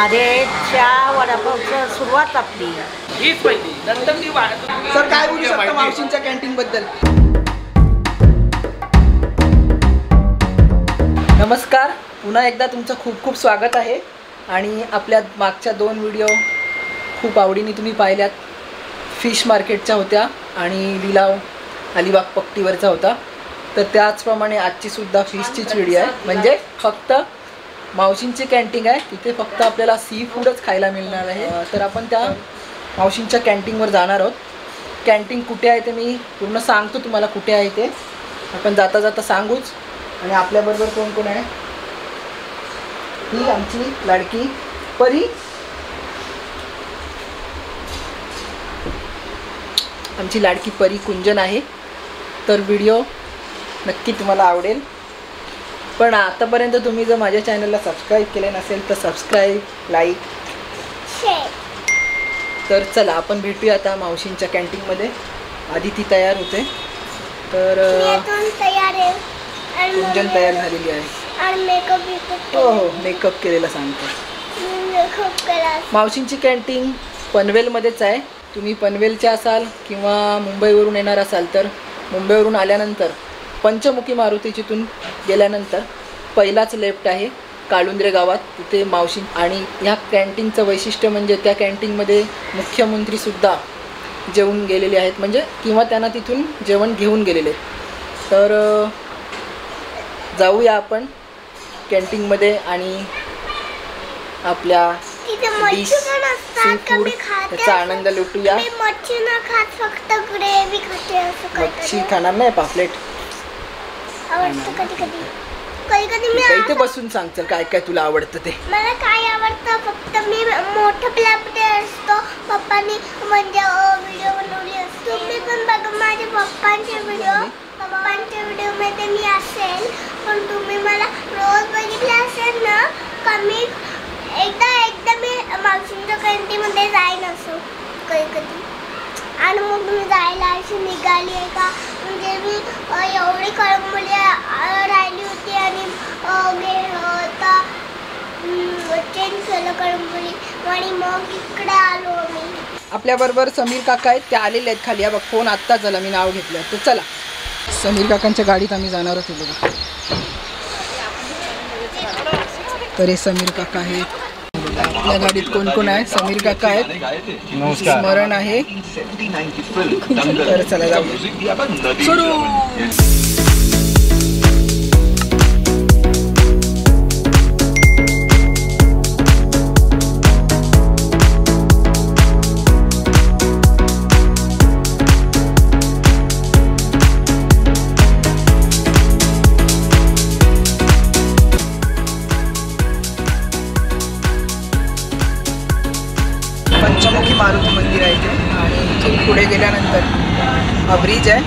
अरे चहा वडापावची सुरुवात आपली हीच पहिली, नंतर मी सर काय बोलू शकता मावशींच्या कॅन्टीन बद्दल? नमस्कार, पुन्हा एकदा तुमचं खूप खूप स्वागत आहे. आणि आपल्या मागच्या 2 व्हिडिओ खूप आवडीने तुम्ही पाहिल्यात. फिश मार्केटच्या होत्या आणि लिलाव अलिबाग पट्टीवरचा होता. तर त्याचप्रमाणे आजची सुद्धा फिशचीच व्हिडिओ आहे. म्हणजे फक्त मावशींची कॅन्टीन आहे, तिथे फक्त आपल्याला सी फूडच खायला मिळणार आहे. तर आपण त्या मावशींच्या कॅन्टीनवर जाणार आहोत. कॅन्टीन कुठे आहे ते मी पूर्ण सांगतो तुम्हाला, कुठे आहे ते आपण जाता जाता सांगूच. आणि आपल्याबरोबर कोण कोण आहे? ही आमची लाडकी परी, आमची लाडकी परी कुंजन आहे. तर व्हिडिओ नक्की तुम्हाला आवडेल. पण आतापर्यंत तुम्ही जर माझ्या चॅनलला सबस्क्राईब केले नसेल तर सबस्क्राईब, लाईक, शेअर. तर चला आपण भेटूया आता मावशींच्या कॅन्टीनमध्ये. आधी ती तयार होते, तर कुंजन तयार झालेली आहे. हो हो, मेकअप केलेला सांगतो. मावशींची कॅन्टीन पनवेलमध्येच आहे. तुम्ही पनवेलचे असाल किंवा मुंबईवरून येणार असाल तर मुंबईवरून आल्यानंतर पंचमुखी मारुतीतून गेल्यानंतर पहिलाच लेफ्ट आहे काळुंद्रे गावात, तिथे मावशी. आणि ह्या कॅन्टीनचं वैशिष्ट्य म्हणजे त्या कॅन्टीनमध्ये मुख्यमंत्रीसुद्धा जेवून गेलेले आहेत, म्हणजे किंवा त्यांना तिथून जेवण घेऊन गेलेले आहेत. तर जाऊया आपण कॅन्टीनमध्ये आणि आपल्या डिश सी फूड त्याचा आनंद लुटूया. मच्छी खाणार नाही, पापलेट. इथे बसून सांग चल काय काय तुला आवडतं ते. मला काय आवडतं, फक्त मी मोठं प्लॅट असतो पप्पांनी म्हणजे व्हिडिओ बनवली असतो. तुम्ही पण बघा माझ्या पप्पांचे व्हिडिओ. पप्पांच्या व्हिडिओमध्ये मी असेल, पण तुम्ही मला रोज बघितले असेल ना. कमी एकदा मी मावशींच्या कॅन्टीनमध्ये जाईन असो कधी. आणि मग मी जायला अशी निघाली आहे का, म्हणजे मी एवढी कळंबोली राहिली होती आणि चेंज केलं कळंबोली आणि मग इकडे आलो मी. आपल्याबरोबर समीर काका आहेत, ते आलेले आहेत खाली. बघ फोन आत्ता झाला, मी नाव घेतलं. तर चला समीर काकांच्या गाडीत आम्ही जाणार होतो बघा. तर हे समीर काका आहेत. आपल्या गाडीत कोण कोण आहे? समीर काका आहेत, स्मरण आहे. तर चला जाऊ सुरू. पंचमुखी मारुती मंदिर आहे ते. आणि इथून पुढे गेल्यानंतर हा ब्रिज आहे.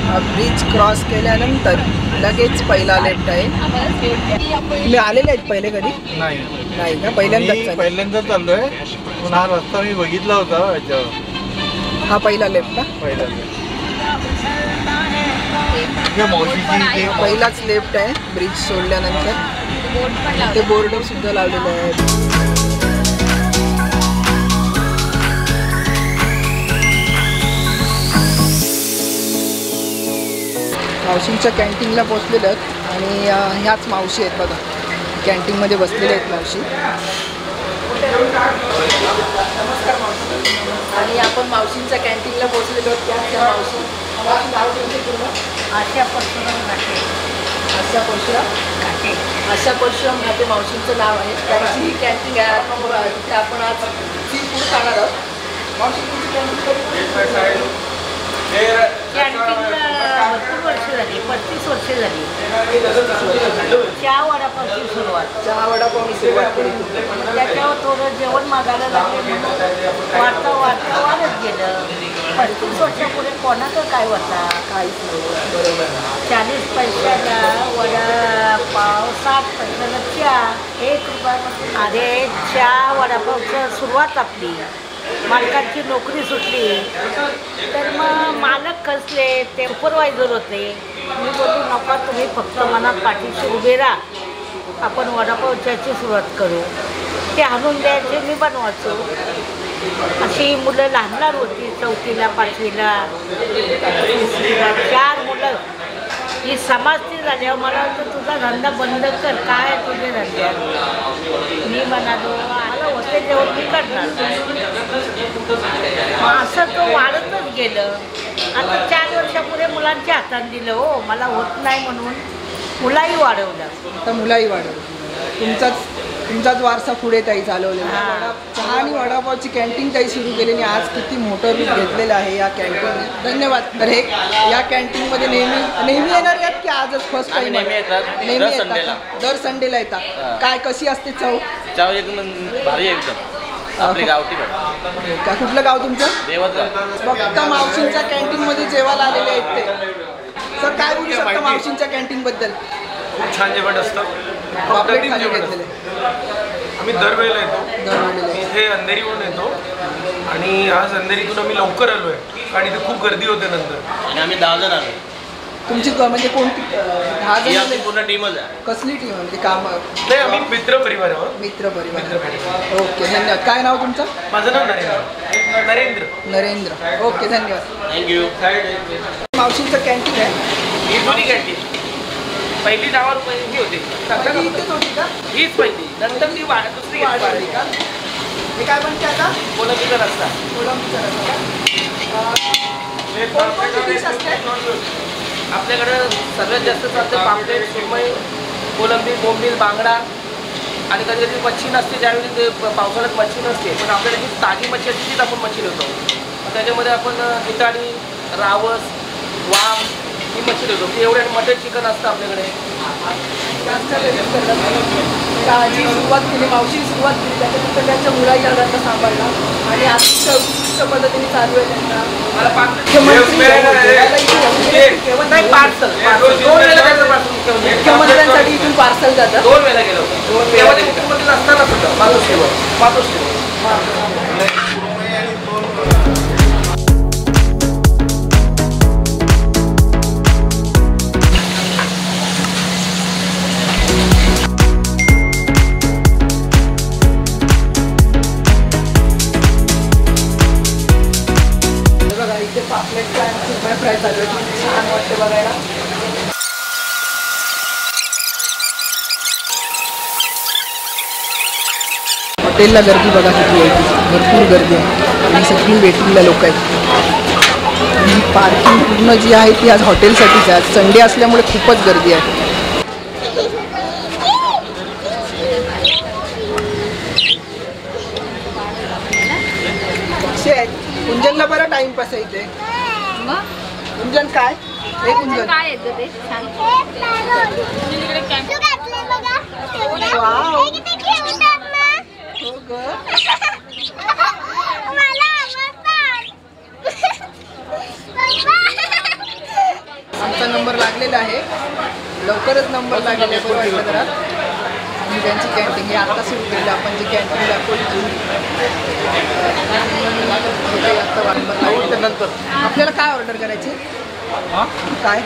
हा ब्रिज क्रॉस केल्यानंतर लगेच पहिला लेफ्ट आहे. तुम्ही आलेले आहेत पहिले कधी? नाही का? पहिल्यांदा चाललोय. पण हा रस्ता मी बघितला होता. हा पहिला लेफ्ट ना? पहिलाच लेफ्ट आहे ब्रिज सोडल्यानंतर. ते बोर्ड सुद्धा लावलेलं आहे. मावशींच्या कॅन्टीनला पोचलेलं आहेत आणि ह्याच मावशी आहेत बघा, कॅन्टीनमध्ये बसलेले आहेत मावशी. नमस्कार मावशी. आणि आपण मावशींच्या कॅन्टीनला पोचलेलो आहोत. त्या मावशी नाव तुमचे पूर्ण? आशा परशुराम घाटे. आशा परशुराम घाटे मावशींचं नाव आहे. त्यांची ही कॅन्टीन आहे. तिथे आपण आज सी फूड खाणार आहोत. मावशी तुमची कॅन्टीन कॅन्टीनला भरपूर वर्ष झाली, 35 वर्ष झाली. चहा वडापावची सुरुवात. चहा वडापावची सुरुवात केली. त्याच्यावर थोडं जेवण मागायला लागले म्हणून वाढता वाढत गेलं. 35 वर्षापुढे कोणाचं काय होता? काहीच नाही. बरोबर. 40 पैशाला वडापाव, 60 पैशाला चहा, 1 रुपयापासून. अरे चहा वडापावची सुरुवात आपली. मालकाची नोकरी सुटली तर मग मालक कसले ते सुपरवायझर होते. मी बोलू नका, तुम्ही फक्त मनात पाठीशी उभे राहा, आपण वडापाव चहाची सुरुवात करू. ते आणून द्यायचे, मी बनवायचो. अशी मुलं लहान लहान होती, 4वीला 5वीला 3वीला 4 मुलं. ही समाजची झाल्यावर मला वाटतं तुझा धंदा बंद कर, काय तुझे धंद्यात. मी म्हणालो मला होते जेवण मी करणार. मग असं तो वाढतच गेलं. आता 4 वर्षापुढे मुलांच्या हातात दिलं. हो, मला होत नाही म्हणून मुलाही वाढवलं. आता मुलाही वाढवलं. तुमचाच वारसा पुढे ताई चालवलेला. चहा आणि वडापावची कॅन्टीन ताई सुरू केलेली, आज किती मोठं रूप घेतलेलं आहे या कॅन्टीनने. धन्यवाद. तर हे या कॅन्टीनमध्ये नेहमी येणार आहेत की आजच फर्स्ट टाइम? नेहमी येतात. दर संडेला येतात. काय कशी असते चव? चव एकदम भारी एकदम. आपली गावठी का कुठलं गाव तुमचं? देवाचं. फक्त मावशींच्या कॅन्टीनमध्ये जेवायला आलेले आहेत ते. सर काय बोलू शकता मावशींच्या कॅन्टीनबद्दल? खूप छान जेवण असतं. पापलेट खाली घेतलेले. आम्ही दरवेळेला येतो. इथे अंधेरीहून येतो आणि आज अंधेरीतून आम्ही लवकर आलो आहे कारण इथे खूप गर्दी होते नंतर. आणि आम्ही 10 जण आलो. तुमची म्हणजे कोणती? 10 जण. पूर्ण टीमच आहे. कसली टीम म्हणजे काम? नाही, आम्ही मित्र परिवार आहोत. मित्र परिवार. ओके, धन्यवाद. काय नाव तुमचं? माझं नाव नरेंद्र. नरेंद्र. ओके, धन्यवाद. थँक्यू. मावशींचं कॅन्टीन आहे. ही जुनी कॅन्टीन. पहिली नावावर ही होती. इथेच होती का? हीच पहिली. नंतर ती दुसरी वाढली का? हे काय म्हणते आता? कोलंबीचा रस्ता. कोलंबीचा रस्सा. कोणकोणती डिश असते? आपल्याकडं सगळ्यात जास्त चालतं पापलेट, सुरमई, कोलंबी, बोंबील, बांगडा आणि कधी कधी मच्छी नसते. ज्यावेळी ते पावसाळ्यात मच्छी नसते, पण आपल्याला जी ताजी मच्छी असते तीच आपण मच्छी देतो. त्याच्यामध्ये आपण हिताळी, रावस, वाम ही मच्छी देतो. ती एवढे मटन चिकन असतं आपल्याकडे. जी सुरुवात केली, मावशी सुरुवात केली, त्याच्यानंतर त्यांच्या मुलाही आता सांभाळला आणि उत्कृष्ट पद्धतीने चालू आहे त्यांना. मला मुख्यमंत्र्यांसाठी इथून पार्सल जातं. 2 वेळेला गेलो होतो. तेव्हा ते मुख्यमंत्री असताना सुद्धा मातोश्रीवर. इथे पापलेट फ्राय, सुरमई फ्राय चालू आहे. छान वाटते बघायला. हॉटेलला गर्दी बघा किती आहे. भरपूर गर्दी आहे आणि सगळी वेटिंगला लोक आहेत. आणि पार्किंग पूर्ण जी आहे ती आज हॉटेलसाठीच आहे. संडे असल्यामुळे खूपच गर्दी आहे. कसे आहेत? कुंजनला बरा टाइमपास आहे इथे. कुंजन काय? हे कुंजन काय येतं ते सांग. वाव. किती cute आहेत ना. हो ग. मला आवडतात. आमचा नंबर लागलेला आहे. लवकरच नंबर लागलेला आहे. बरं वाटलं जरा. आणि त्यांची कॅन्टीन हे आता सुरू केली आपण, जी कॅन्टीन दाखवली नंतर आपल्याला काय ऑर्डर करायची? काय?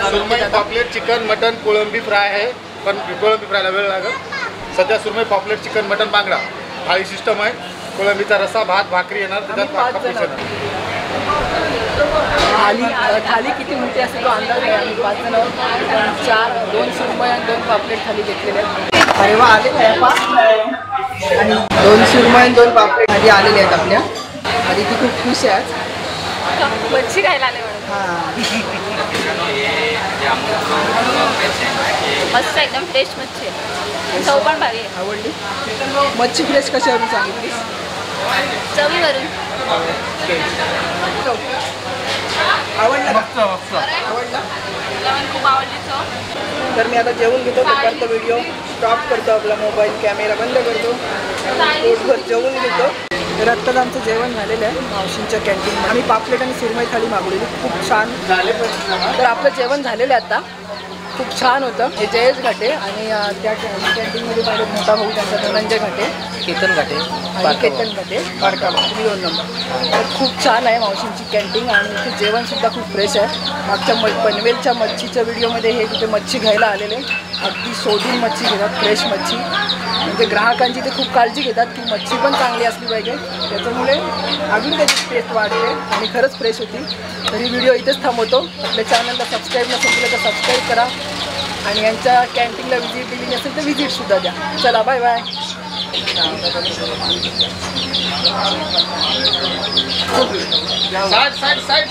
सुरमई, पॉपलेट, चिकन, मटन, कोळंबी फ्राय आहे. पण कोळंबी फ्रायला वेळ लागेल. सध्या सुरमई, पॉपलेट, चिकन, मटन, बांगडा थाळी सिस्टम आहे. कोळंबीचा रस्सा, भात, भाकरी येणार. त्याच्यात थाली किती मोठी असते तो अंदाज आहे. आम्ही 5 जण 2 सुरमई आणि 2 पापलेट थाली घेतलेले आहेत. अरे वा, आले आहे. आणि 2 सुरमई आणि 2 पापलेट थाली आलेले आहेत आपल्या. आधी ती खूप खुश आहे. मच्छी खायला आले म्हणून. मस्त एकदम फ्रेश मच्छी आहे. चव पण भारी आहे. आवडली? मच्छी फ्रेश कशावरून सांगितलीस? चवीवरून. आवडला? मला पण खूप आवडली चव. तर मी आता जेवून घेतो. करतो व्हिडिओ स्टॉप करतो. आपला मोबाईल कॅमेरा बंद करतो. पोटभर जेवून घेतो. तर आत्ताच आमचं जेवण झालेलं आहे मावशींच्या कॅन्टीन. आम्ही पापलेट आणि सुरमई थाळी मागवलेली, खूप छान झाले. तर आपलं जेवण झालेलं आहे आता. खूप छान होतं. हे जयेश घाटे आणि त्या कॅन्टीनमध्ये पाहिजे मोठा भाऊ त्यांचा धनंजय घाटे, केतन घाटे आणि केतन घाटे बारका भाऊ 2 नंबर. तर खूप छान आहे मावशींची कॅन्टीन आणि इथे जेवणसुद्धा खूप फ्रेश आहे. मागच्या पनवेलच्या मच्छीच्या व्हिडिओमध्ये हे तिथे मच्छी घ्यायला आलेले, अगदी शोधून मच्छी घेतात, फ्रेश मच्छी. म्हणजे ग्राहकांची ते खूप काळजी घेतात की मच्छी पण चांगली असली पाहिजे, त्याच्यामुळे अजून त्याची टेस्ट वाढते आणि खरंच फ्रेश होती. तरी व्हिडिओ इथेच थांबवतो. आपल्या चॅनलला सबस्क्राईब नसेल केलं तर सबस्क्राईब करा आणि यांच्या कॅन्टीनला व्हिजिट दिली नसेल तर व्हिजिटसुद्धा द्या. चला बाय बाय. साईड